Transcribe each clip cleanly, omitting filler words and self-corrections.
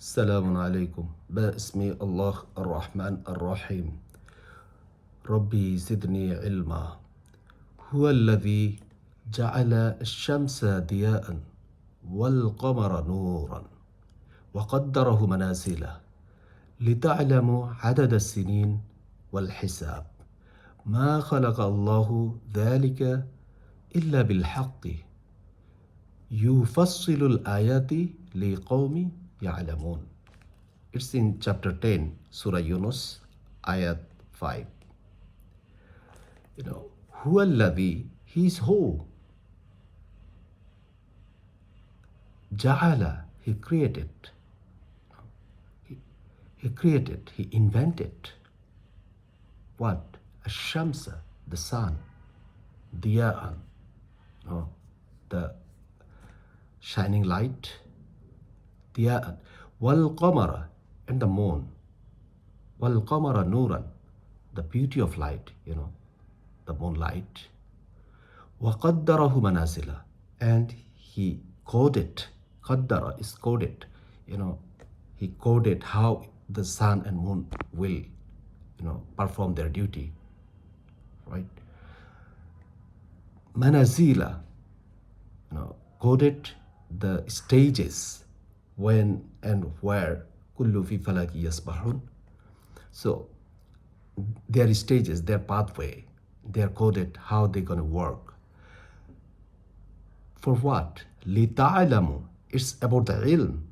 السلام عليكم باسم الله الرحمن الرحيم ربي زدني علما هو الذي جعل الشمس ضياء والقمر نورا وقدره منازل لتعلموا عدد السنين والحساب ما خلق الله ذلك إلا بالحق يفصل الآيات لقوم يعلمون. It's in chapter 10, Surah Yunus, ayat 5. Huwa alladhi, he is who? Ja'ala, he created. He created, he invented. What? Ash-shamsa, the sun. Diya'an, the shining light. Diya'an. Wal qamara, and the moon. Wal qamara nuran, the beauty of light, the moonlight. Wa qaddarahu manazila, and he coded. Qaddara is coded. He coded how the sun and moon will, perform their duty, right? Manazila, coded the stages when and where kullu fi falaki yasbahun. So their stages, their pathway, they're coded how they're going to work. For what? لِتَعْلَمُوا, it's about the ilm.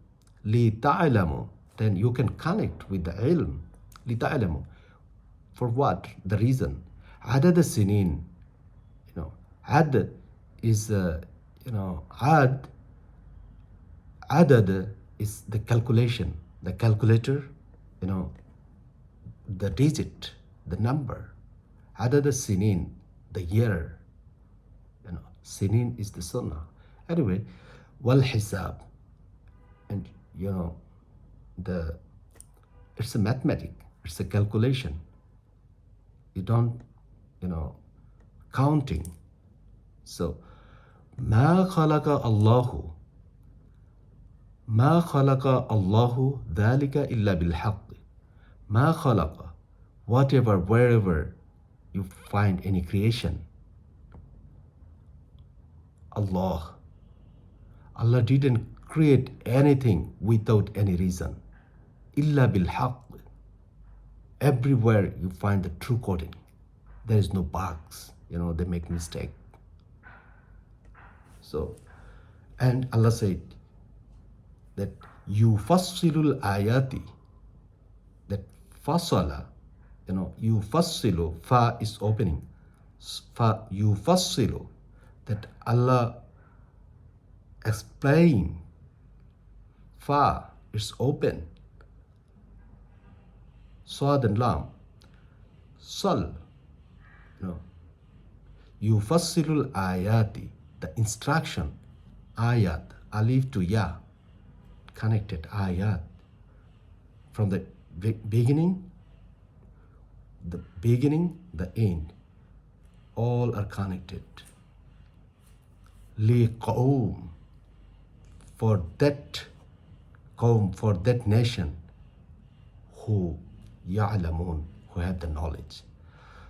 لِتَعْلَمُوا, then you can connect with the ilm. لِتَعْلَمُوا, for what? The reason. عدد السنين, عد is, عدد is the calculation, the calculator, the digit, the number. عدد السنين, the year. Sinin is the sunnah. Anyway, wal hisab, and it's a mathematic, it's a calculation. You don't, counting. So, ma khalaqa Allahu dhalika illa bil haqq. Ma khalaqa, whatever, wherever you find any creation, Allah didn't create anything without any reason. Illa bil haqq. Everywhere you find the true coding. There is no bugs. They make mistake. So, and Allah said that yufassilul ayati, that fasala, yufassilu, fa is opening. Fa yufassilu, that Allah explain. Fa is open. Sad and lam. Sal, yufassilul ayati, the instruction. Ayat, alif to ya, connected ayat. From the beginning, the end, all are connected. Liqawm, for that qawm, for that nation, who ya'lamun, who have the knowledge.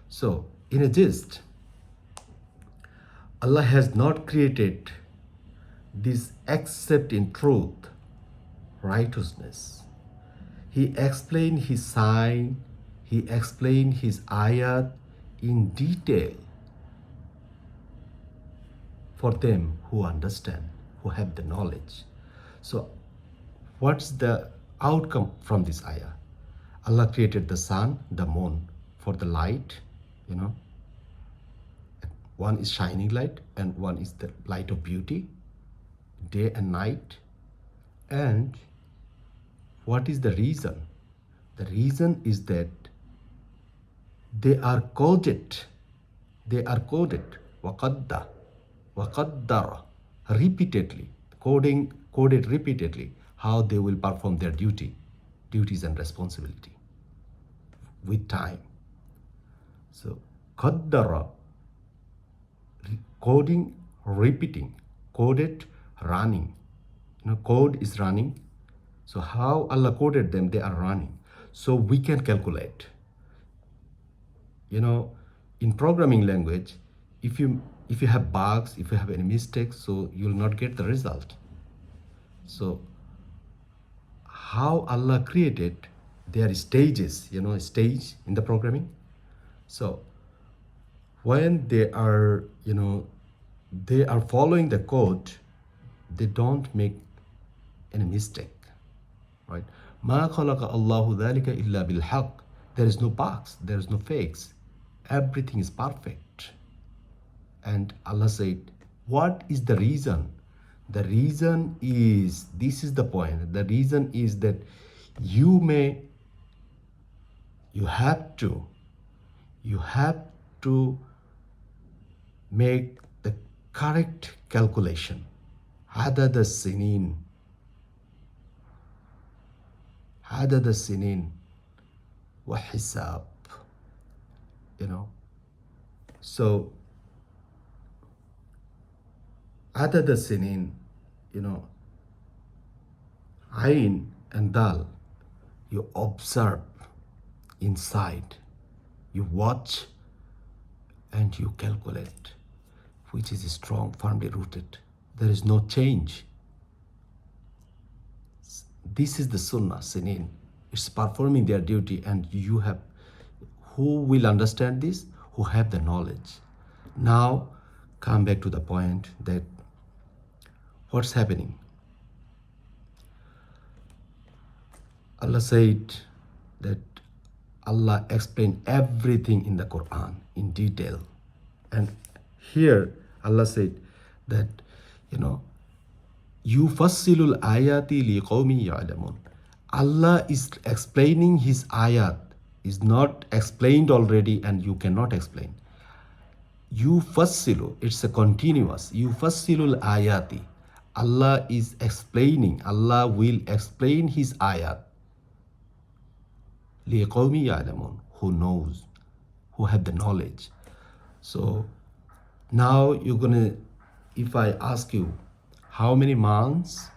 So, in a gist, Allah has not created this except in truth, righteousness. He explained his sign, he explained his ayat in detail for them who understand, who have the knowledge. So what's the outcome from this ayah? Allah created the sun, the moon for the light, One is shining light and one is the light of beauty, day and night. And what is the reason? The reason is that they are coded. Waqaddara, repeatedly, coded repeatedly, how they will perform their duties and responsibility with time. So, qaddara, coding, repeating, coded, running. Code is running, So how Allah coded them, they are running. So we can calculate. You know, in programming language, if you have bugs, if you have any mistakes, so you'll not get the result. So how Allah created, there are stages, stage in the programming. So when they are following the code, they don't make any mistake, right? ما خلق الله ذلك إلا بالحق. There is no bugs, there is no fakes. Everything is perfect. And Allah said, what is the reason? The reason is, this is the point. The reason is that you have to make the correct calculation. عدد السنين وحساب. So عدد السنين, Ain and Dal, you observe inside, you watch and you calculate, which is strong, firmly rooted. There is no change. This is the Sunnah, Sinin. It's performing their duty, and who will understand this? Who have the knowledge. Now, come back to the point that what's happening. Allah said that Allah explained everything in the Quran in detail. And here Allah said that, Yufassilul ayati liqawmi ya'lamun. Allah is explaining His ayat. Is not explained already and you cannot explain. Yufassilu, it's a continuous. Yufassilul ayati. Allah is explaining. Allah will explain His ayat. Liqawmi ya'lamun, who knows, who have the knowledge. So now if I ask you, how many months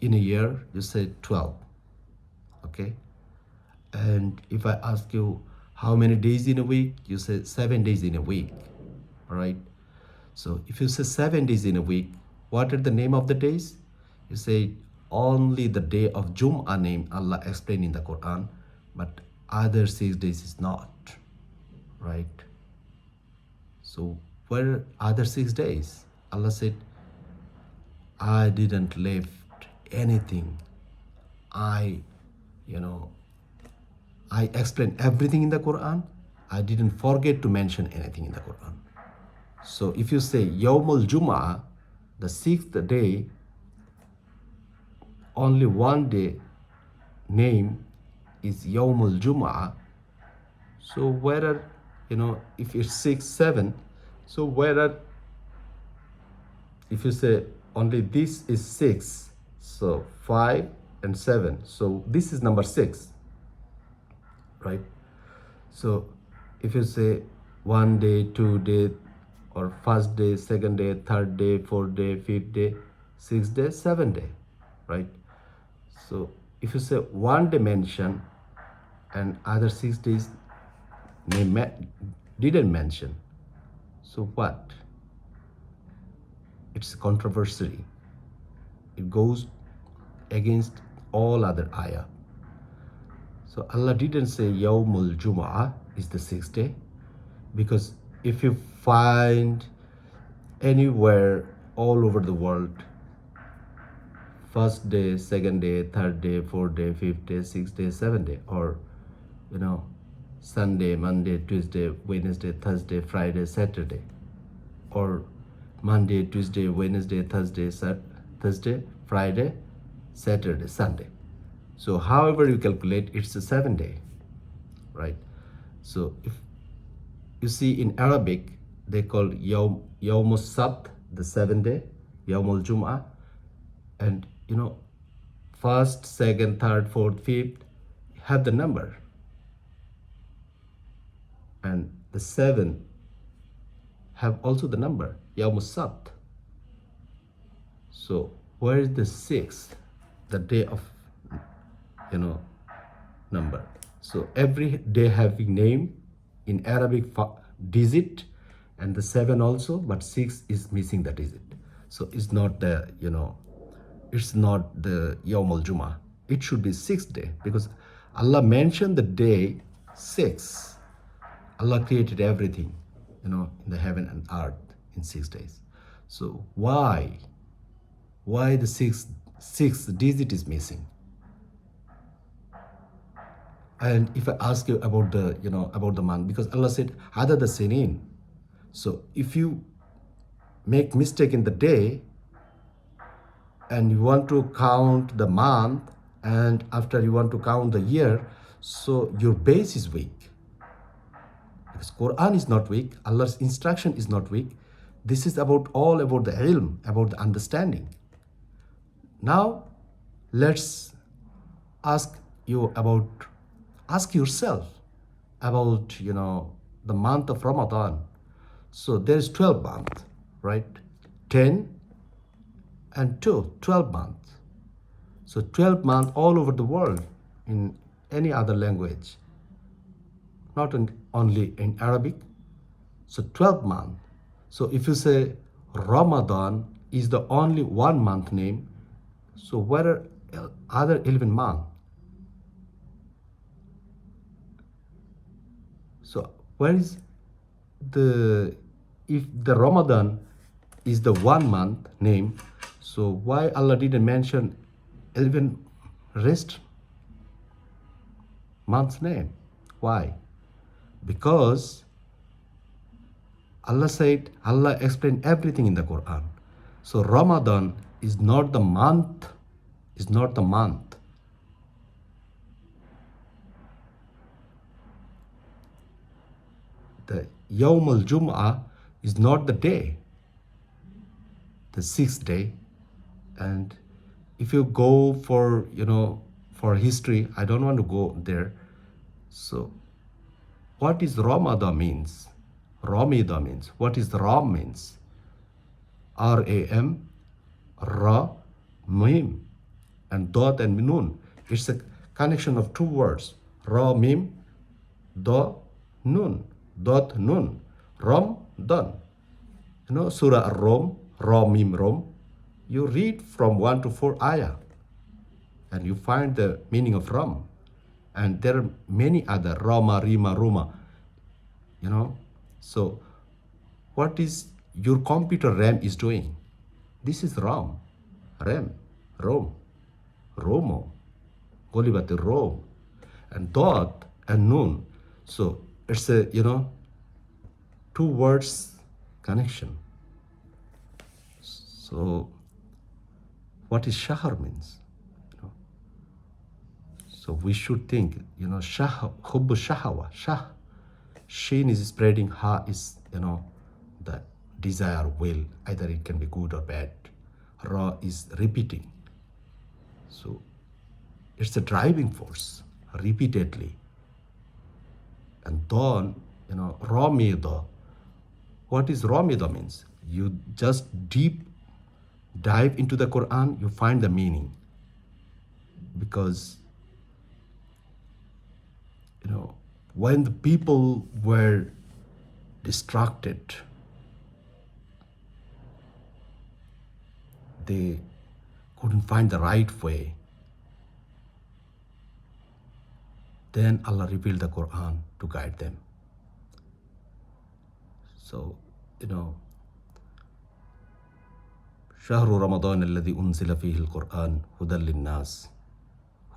in a year? You say 12. Okay. And if I ask you how many days in a week, you say 7 days in a week. All right. So if you say 7 days in a week, what are the name of the days? You say only the day of Jum'ah name Allah explained in the Quran, but other 6 days is not. Right. So where are other 6 days? Allah said, I didn't left anything. I explained everything in the Quran. I didn't forget to mention anything in the Quran. So if you say Yawmul Jum'ah, the 6th day, only one day name is Yawmul Jum'ah. So where are, if it's 6, 7, so where are, if you say only this is 6, so 5 and 7, so this is number 6, right? So if you say 1 day, 2 day, or first day, second day, third day, fourth day, fifth day, 6th day, 7th day, right? So if you say one dimension and other 6 days didn't mention, so what? It's controversy. It goes against all other ayah. So Allah didn't say Yawmul Jum'ah is the 6th day, because if you find anywhere all over the world, first day, second day, third day, fourth day, fifth day, 6th day, 7th day, or Sunday, Monday, Tuesday, Wednesday, Thursday, Friday, Saturday, or Monday, Tuesday, Wednesday, Thursday, Friday, Saturday, Sunday. So however you calculate, it's a 7 day, right? So if you see in Arabic, they call Yawmus Sabt, the 7th day, Yawmul Jum'ah, and first, second, third, fourth, fifth have the number, and the 7th have also the number, Yawmus Sabt. So where is the 6th? the day of, you know, number. So every day having name in Arabic digit, and the 7 also, but 6 is missing the digit. So it's not the, it's not the Yawm al-Jum'ah. It should be 6th day, because Allah mentioned the day 6. Allah created everything, in the heaven and earth in 6 days. So why the sixth digit is missing? And if I ask you about the, about the month, because Allah said, Adad as-sinin. So if you make mistake in the day and you want to count the month, and after you want to count the year, so your base is weak. Because Quran is not weak, Allah's instruction is not weak. This is all about the ilm, about the understanding. Now, let's ask yourself about, the month of Ramadan. So there's 12 months, right? 10 and 2, 12 months. So 12 months all over the world in any other language, not only in Arabic. So 12 months. So if you say Ramadan is the only 1 month name, so where are other 11 months? So where is if the Ramadan is the 1 month name, so why Allah didn't mention 11 rest month's name? Why? Because Allah explained everything in the Quran. So Ramadan is not the month, The Yawm al-Jum'ah is not the day, the 6th day. And if you go for, for history, I don't want to go there. So what is Ramadan means? Ramida means. What is Ram means? R-A-M, Ra, Mim, and Dot and Nun. It's a connection of 2 words. Ra, Mim, Da, Nun. Dot, Nun. Ram, Done. Surah Ar-Rum, Ra, Mim, Rum. You read from 1 to 4 ayah, and you find the meaning of Ram. And there are many other, Rama, Rima, Ruma, So what is your computer RAM is doing? This is RAM, Rom, Romo, Golibati, Rome, and Dot and Nun. So it's a, 2 words connection. So what is Shahar means? So we should think, Hubbu Shahawa, Shah. Shin is spreading, Ha is, the desire, will. Either it can be good or bad. Ra is repeating. So it's a driving force, repeatedly. And Dawn, Ramida. What is Ramida means? You just deep dive into the Quran, you find the meaning. Because, when the people were distracted, they couldn't find the right way, then Allah revealed the Quran to guide them. So, شهر رمضان الذي أنزل فيه القرآن هدى للناس.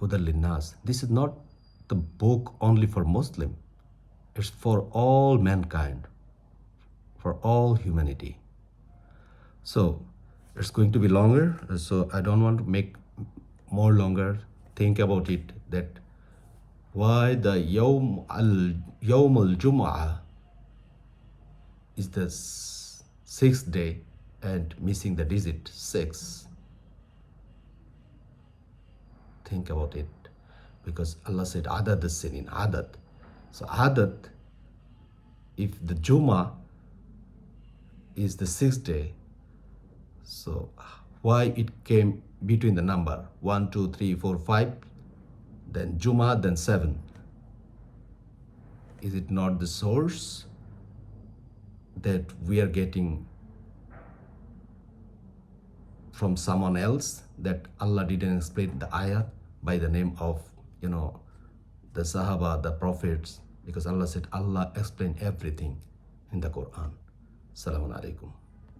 هدى للناس. This is not the book only for Muslim. It's for all mankind, for all humanity. So it's going to be longer. So I don't want to make more longer. Think about it, that why the Yawm al-Jum'ah is the 6th day and missing the digit 6. Think about it. Because Allah said, Adad as-sinin, Adad. So Adad, if the Juma is the 6th day, so why it came between the number 1, 2, 3, 4, 5, then Juma, then 7. Is it not the source that we are getting from someone else, that Allah didn't explain the ayah by the name of, the Sahaba, the prophets? Because Allah said Allah explained everything in the Quran. Assalamu alaikum.